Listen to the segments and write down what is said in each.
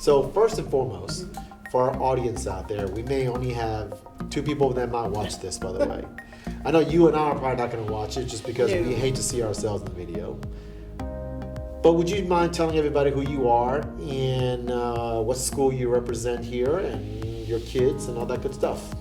So first and foremost, for our audience out there, we may only have 2 people that might watch this, by the way. I know you and I are probably not going to watch it just because we hate to see ourselves in the video. But would you mind telling everybody who you are and what school you represent here and your kids and all that good stuff?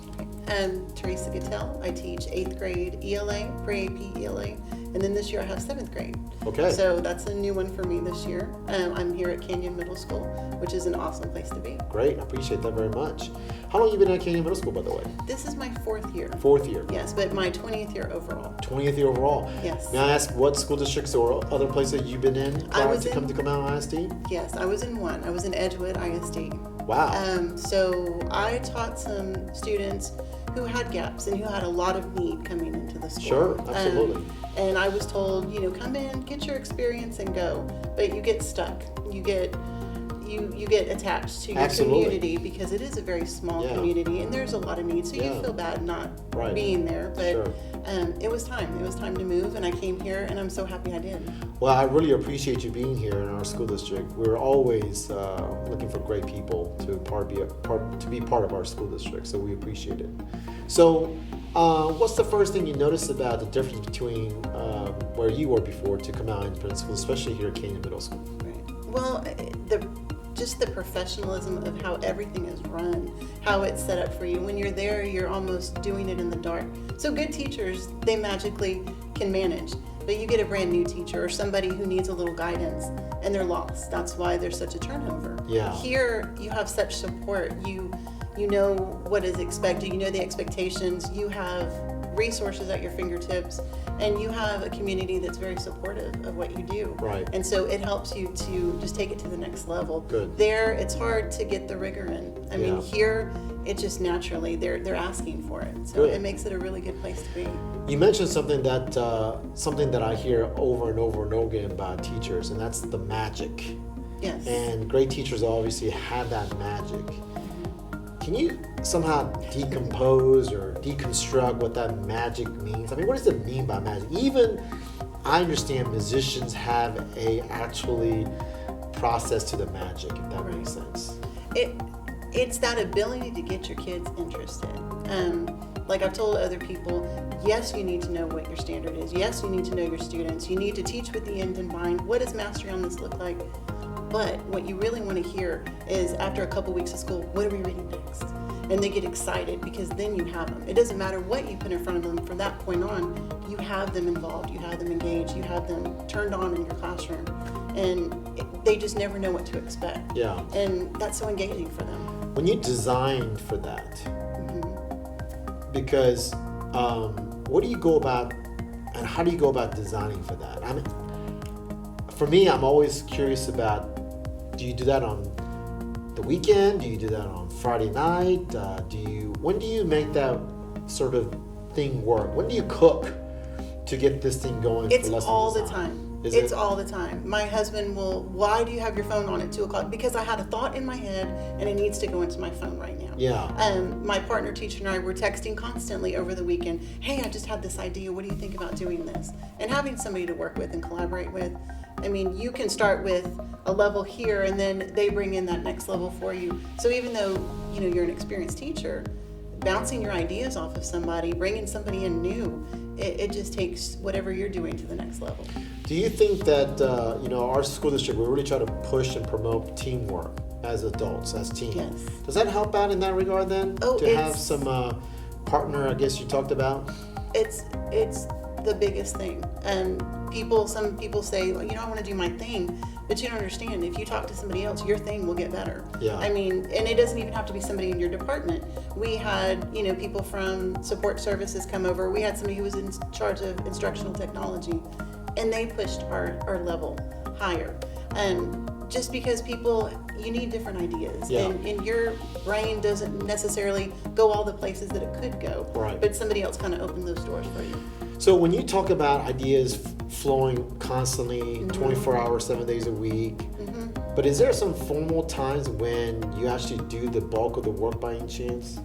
I'm Teresa Gatell. I teach 8th grade ELA, pre-AP ELA, and then this year I have 7th grade. Okay. So that's a new one for me this year. I'm here at Canyon Middle School, which is an awesome place to be. Great, I appreciate that very much. How long have you been at Canyon Middle School, by the way? This is my 4th year. 4th year. Yes, but my 20th year overall. 20th year overall. Yes. May I ask what school districts or other places you've been in prior to come to Comal ISD? Yes, I was in one. I was in Edgewood ISD. Wow. So I taught some students who had gaps and who had a lot of need coming into the school. Sure, absolutely. And I was told, come in, get your experience and go. But you get stuck. You get attached to your community because it is a very small community and there's a lot of needs. So you feel bad not being there. But it was time. It was time to move, and I came here, and I'm so happy I did. Well, I really appreciate you being here in our school district. We're always looking for great people to be part of our school district, so we appreciate it. So, what's the first thing you noticed about the difference between where you were before to Comal Independent School, especially here at Canyon Middle School? Right. Well, just the professionalism of how everything is run, how it's set up for you. When you're there, you're almost doing it in the dark. So good teachers, they magically can manage. But you get a brand new teacher or somebody who needs a little guidance and they're lost. That's why there's such a turnover. Yeah. Here, you have such support. You know what is expected. You know the expectations. You have resources at your fingertips, and you have a community that's very supportive of what you do. Right. And so it helps you to just take it to the next level. Good. There, it's hard to get the rigor in. I mean, here, it just naturally, they're asking for it. So it makes it a really good place to be. You mentioned something that I hear over and over and over again about teachers, and that's the magic. Yes. And great teachers obviously have that magic. Can you somehow decompose or deconstruct what that magic means? I mean, what does it mean by magic? Even I understand musicians have a actually process to the magic, if that makes sense. It's that ability to get your kids interested. Like I've told other people, yes, you need to know what your standard is. Yes, you need to know your students. You need to teach with the end in mind. What does mastery on this look like? But what you really want to hear is after a couple weeks of school, what are we reading next? And they get excited because then you have them. It doesn't matter what you put in front of them from that point on, you have them involved, you have them engaged, you have them turned on in your classroom. And they just never know what to expect. Yeah. And that's so engaging for them. When you designed for that, because what do you go about and how do you go about designing for that? I mean, for me, I'm always curious about, do you do that on the weekend? Do you do that on Friday night? When do you make that sort of thing work? When do you cook to get this thing going? It's for lesson all the design? time. It's all the time. My husband will, why do you have your phone on at 2 o'clock? Because I had a thought in my head and it needs to go into my phone right now. Yeah. My partner teacher and I were texting constantly over the weekend. Hey, I just had this idea. What do you think about doing this? And having somebody to work with and collaborate with. I mean, you can start with a level here and then they bring in that next level for you. So even though, you're an experienced teacher, bouncing your ideas off of somebody, bringing somebody in new, it just takes whatever you're doing to the next level. Do you think that, our school district, we really try to push and promote teamwork as adults, as teens? Yes. Does that help out in that regard then? To have some partner, I guess you talked about? It's the biggest thing. And some people say, well, I want to do my thing, but you don't understand. If you talk to somebody else, your thing will get better. Yeah. I mean, and it doesn't even have to be somebody in your department. We had, people from support services come over. We had somebody who was in charge of instructional technology, and they pushed our level higher. And just because you need different ideas, and your brain doesn't necessarily go all the places that it could go. Right. But somebody else kind of opened those doors for you. So when you talk about ideas flowing constantly, 24 hours, 7 days a week, but is there some formal times when you actually do the bulk of the work by any chance?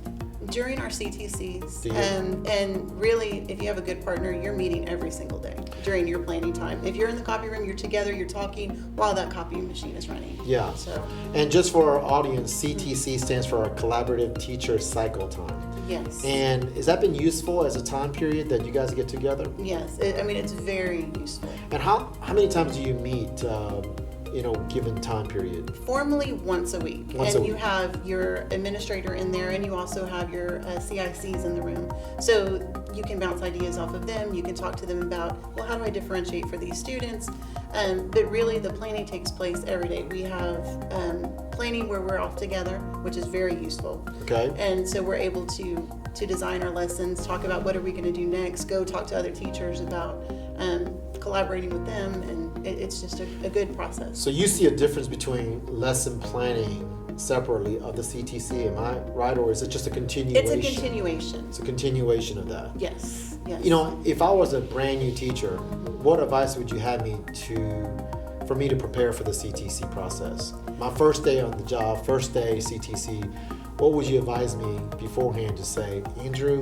During our CTCs, Do you? and really, if you have a good partner, you're meeting every single day during your planning time. If you're in the copy room, you're together, you're talking while that copy machine is running. Yeah. So, And just for our audience, CTC stands for our Collaborative Teacher Cycle Time. yes. And has that been useful as a time period that you guys get together? Yes, it's very useful. And how many times do you meet in a given time period? Formally once a week. Once a and you week. have your administrator in there, and you also have your CICs in the room. So you can bounce ideas off of them. You can talk to them about, well, how do I differentiate for these students? But really, the planning takes place every day. We have planning where we're off together, which is very useful. Okay. And so we're able to design our lessons, talk about what are we going to do next, go talk to other teachers about collaborating with them, and it's just a good process. So you see a difference between lesson planning separately of the CTC, am I right? Or is it just a continuation? It's a continuation. It's a continuation of that. Yes, yes. You know, if I was a brand new teacher, what advice would you have me for me to prepare for the CTC process? My first day on the job, first day CTC, what would you advise me beforehand to say, Andrew,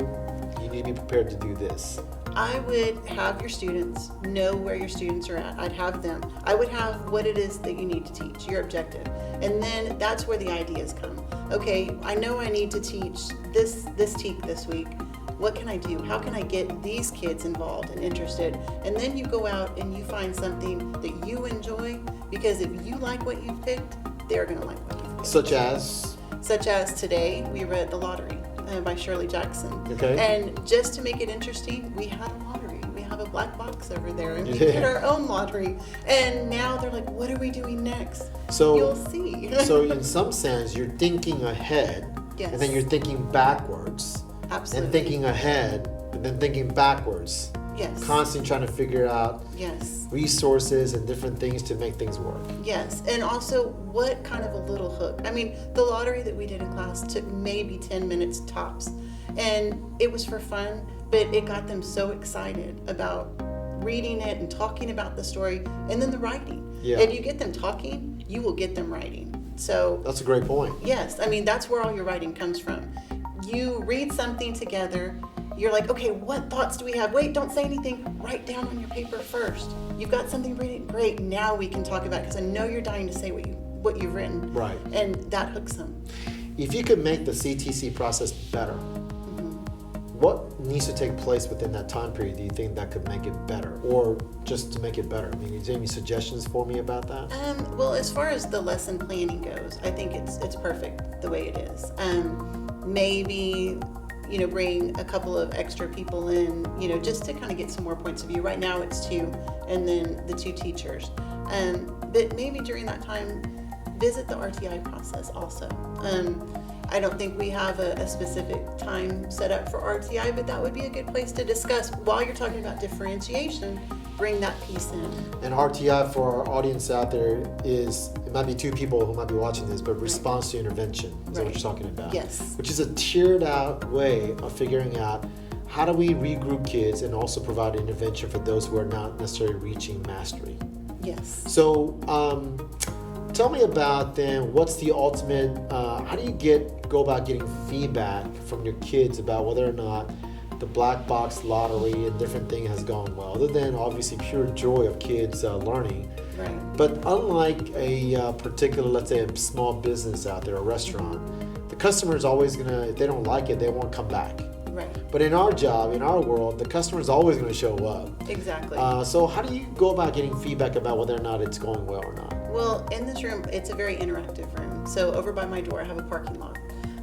you need to be prepared to do this? I would have your students know where your students are at. I would have what it is that you need to teach, your objective. And then that's where the ideas come. Okay, I know I need to teach this TEK this week. What can I do? How can I get these kids involved and interested? And then you go out and you find something that you enjoy, because if you like what you've picked, they're going to like what you've picked. Such as Today, we read The Lottery by Shirley Jackson. Okay. And just to make it interesting, we had a lottery. We have a black box over there, and we Yeah. did our own lottery. And now they're like, what are we doing next? So You'll see. So in some sense, you're thinking ahead, Yes. and then you're thinking backwards, Absolutely. and thinking ahead, and then thinking backwards. Yes. Constantly trying to figure out Yes. resources and different things to make things work. Yes. And also, what kind of a little hook? I mean, the lottery that we did in class took maybe 10 minutes tops. And it was for fun, but it got them so excited about reading it and talking about the story, and then the writing. Yeah. If you get them talking, you will get them writing. So That's a great point. yes, I mean, that's where all your writing comes from. You read something together, you're like, okay, what thoughts do we have? Wait, don't say anything. Write down on your paper first. You've got something written, great. Now we can talk about it, because I know you're dying to say what you've written. Right. And that hooks them. If you could make the CTC process better, what needs to take place within that time period do you think that could make it better, or just to make it better? I mean, is there any suggestions for me about that? Well, as far as the lesson planning goes, I think it's perfect the way it is. Maybe, bring a couple of extra people in, just to kind of get some more points of view. Right now it's 2, and then the 2 teachers. But maybe during that time, visit the RTI process also. I don't think we have a specific time set up for RTI, but that would be a good place to discuss while you're talking about differentiation. Bring that piece in. And RTI, for our audience out there, it might be 2 people who might be watching this, but response to intervention is that what Right. you're talking about? Yes. Which is a tiered out way of figuring out how do we regroup kids and also provide intervention for those who are not necessarily reaching mastery. Yes. So tell me about then, what's the ultimate, how do you go about getting feedback from your kids about whether or not the black box lottery and different thing has gone well, other than obviously pure joy of kids learning. Right. But unlike a particular, let's say a small business out there, a restaurant, the customer is always gonna, if they don't like it, they won't come back. Right. But in our job, in our world, the customer is always gonna show up. Exactly. So how do you go about getting feedback about whether or not it's going well or not? Well, in this room, it's a very interactive room. So over by my door, I have a parking lot.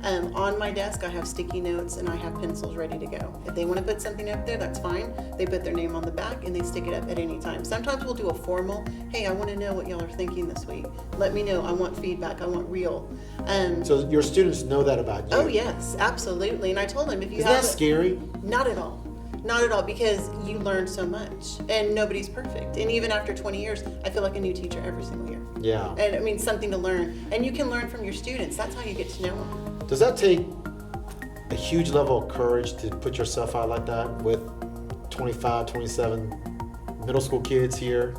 On my desk, I have sticky notes and I have pencils ready to go. If they want to put something up there, that's fine. They put their name on the back and they stick it up at any time. Sometimes we'll do a formal, hey, I want to know what y'all are thinking this week. Let me know. I want feedback. I want real. So your students know that about you? Oh, yes, absolutely. And I told them, if you Isn't have that scary? Not at all. Not at all, because you learn so much and nobody's perfect. And even after 20 years, I feel like a new teacher every single year. Yeah. And I mean, something to learn. And you can learn from your students. That's how you get to know them. Does that take a huge level of courage to put yourself out like that with 25, 27 middle school kids here?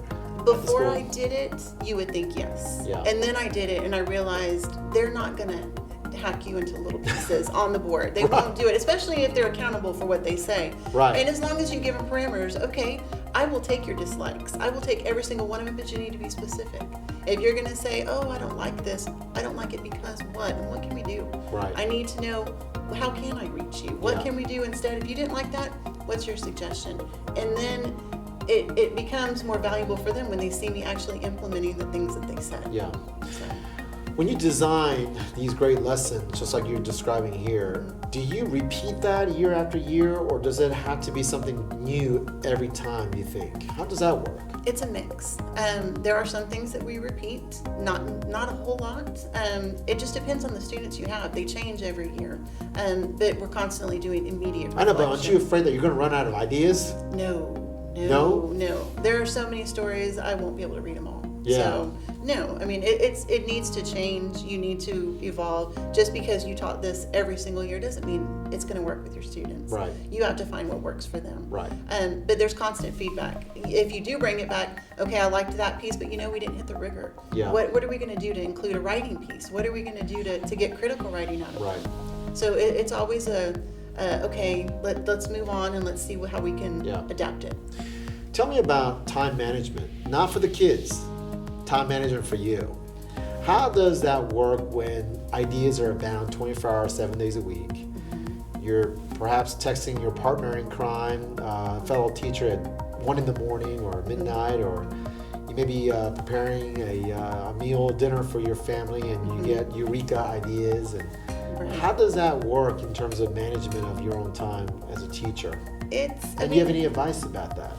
Before I did it, you would think yes. Yeah. And then I did it and I realized they're not gonna, hack you into little pieces on the board. They won't do it, especially if they're accountable for what they say. Right. And as long as you give them parameters, okay, I will take your dislikes. I will take every single one of them, but you need to be specific. If you're going to say, oh, I don't like this, I don't like it because what? And what can we do? Right. I need to know, how can I reach you? What can we do instead? If you didn't like that, what's your suggestion? And then it becomes more valuable for them when they see me actually implementing the things that they said. Yeah. So. When you design these great lessons, just like you're describing here, do you repeat that year after year, or does it have to be something new every time, you think? How does that work? It's a mix. There are some things that we repeat, not a whole lot. It just depends on the students you have. They change every year, but we're constantly doing immediate reflection. I know, but aren't you afraid that you're going to run out of ideas? No. There are so many stories, I won't be able to read them all. Yeah. So, no, I mean, it needs to change. You need to evolve. Just because you taught this every single year doesn't mean it's going to work with your students. Right. You have to find what works for them. Right. But there's constant feedback. If you do bring it back, okay, I liked that piece, but we didn't hit the rigor. Yeah. What are we going to do to include a writing piece? What are we going to do to get critical writing out of it? Right. So it's always okay, let's move on and let's see how we can adapt it. Tell me about time management, not for the kids, time management for you. How does that work when ideas are abound 24 hours, 7 days a week? You're perhaps texting your partner in crime, fellow teacher at 1 in the morning or midnight, or you may be preparing a meal, dinner for your family, and you get eureka ideas. And how does that work in terms of management of your own time as a teacher? Do you have any advice about that?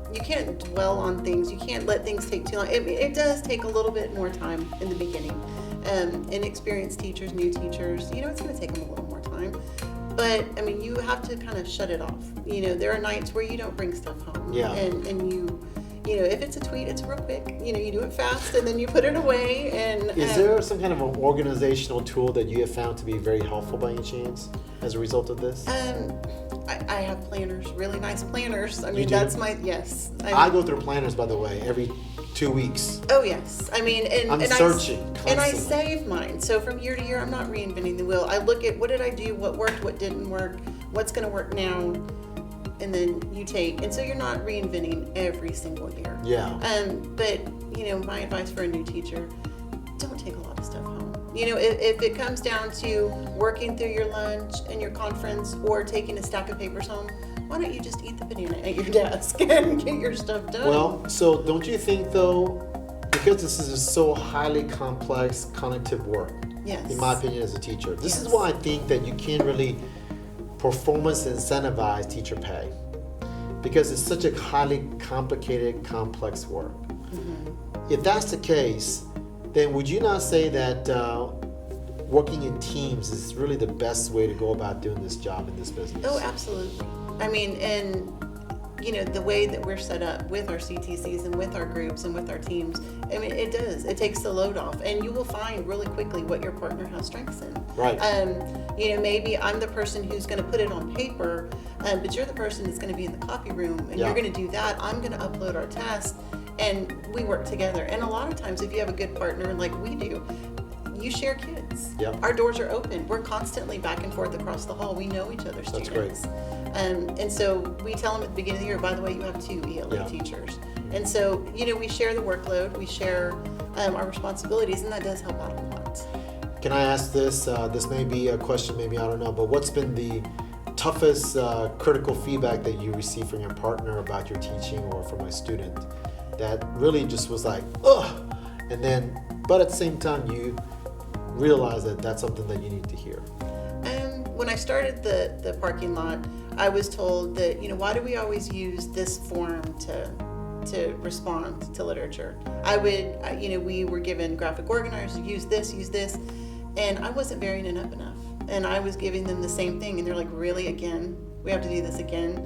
You can't dwell on things. You can't let things take too long. It does take a little bit more time in the beginning. Inexperienced teachers, new teachers, it's going to take them a little more time. But I mean, you have to kind of shut it off. There are nights where you don't bring stuff home. Yeah. And if it's a tweet, it's real quick. You do it fast and then you put it away. And is there some kind of an organizational tool that you have found to be very helpful by any chance as a result of this? I have planners, really nice planners. I You mean, do? that's yes. I go through planners, by the way, every 2 weeks. Oh yes, I mean, I'm searching and I constantly. save mine. So from year to year, I'm not reinventing the wheel. I look at what did I do, what worked, what didn't work, what's going to work now, and then you take. And so you're not reinventing every single year. Yeah. But my advice for a new teacher: don't take a lot of stuff home. If it comes down to working through your lunch and your conference or taking a stack of papers home, why don't you just eat the banana at your desk and get your stuff done? Well, so don't you think though, because this is so highly complex cognitive work, yes. in my opinion as a teacher, this is Yes. why I think that you can't really performance incentivize teacher pay, because it's such a highly complicated, complex work. Mm-hmm. If that's the case, then would you not say that working in teams is really the best way to go about doing this job in this business? Oh, absolutely. I mean, and the way that we're set up with our CTCs and with our groups and with our teams, I mean, it does. It takes the load off, and you will find really quickly what your partner has strengths in. Right. Maybe I'm the person who's going to put it on paper, but you're the person that's going to be in the copy room, and you're going to do that. I'm going to upload our test, and we work together. And a lot of times, if you have a good partner like we do, you share kids. Yep. Our doors are open. We're constantly back and forth across the hall. We know each other's That's students. great. And so we tell them at the beginning of the year, by the way, you have 2 ELA teachers. And so, we share the workload, we share our responsibilities, and that does help out a lot. Can I ask this? This may be a question, maybe I don't know, but what's been the toughest critical feedback that you received from your partner about your teaching or from a student that really just was like, ugh, and then, but at the same time, you realize that that's something that you need to hear? When I started the parking lot, I was told that, why do we always use this form to respond to literature? We were given graphic organizers, use this, and I wasn't varying it up enough. And I was giving them the same thing, and they're like, really, again? We have to do this again?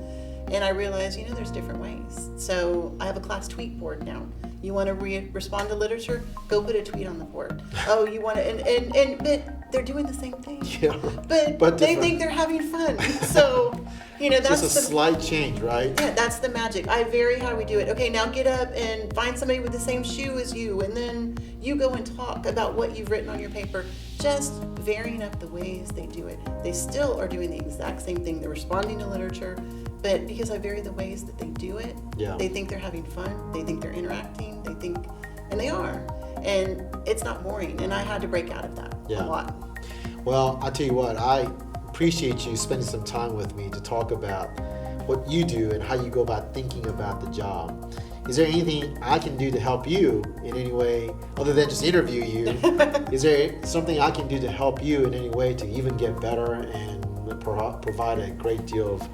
And I realized, there's different ways. So I have a class tweet board now. You want to respond to literature? Go put a tweet on the board. Oh, you want to, but they're doing the same thing. Yeah. But they different. think they're having fun. So, Just a slight change, right? Yeah, that's the magic. I vary how we do it. Okay, now get up and find somebody with the same shoe as you, and then you go and talk about what you've written on your paper. Just varying up the ways they do it. They still are doing the exact same thing. They're responding to literature, but because I vary the ways that they do it, they think they're having fun, they think they're interacting, and they are. And it's not boring, and I had to break out of that a lot. Well, I tell you what, I appreciate you spending some time with me to talk about what you do and how you go about thinking about the job. Is there anything I can do to help you in any way other than just interview you? Is there something I can do to help you in any way to even get better and provide a great deal of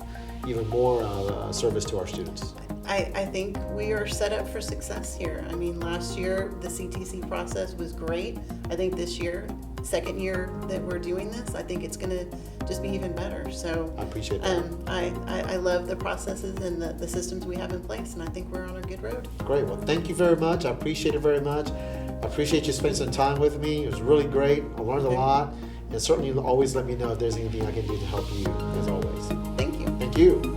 even more service to our students? I think we are set up for success here. I mean, last year the CTC process was great. I think this year, second year that we're doing this, I think it's going to just be even better. So I appreciate that. I love the processes and the systems we have in place, and I think we're on a good road. Great. Well, thank you very much. I appreciate it very much. I appreciate you spending some time with me. It was really great. I learned a lot, and certainly always let me know if there's anything I can do to help you, as always. Thank you. Thank you.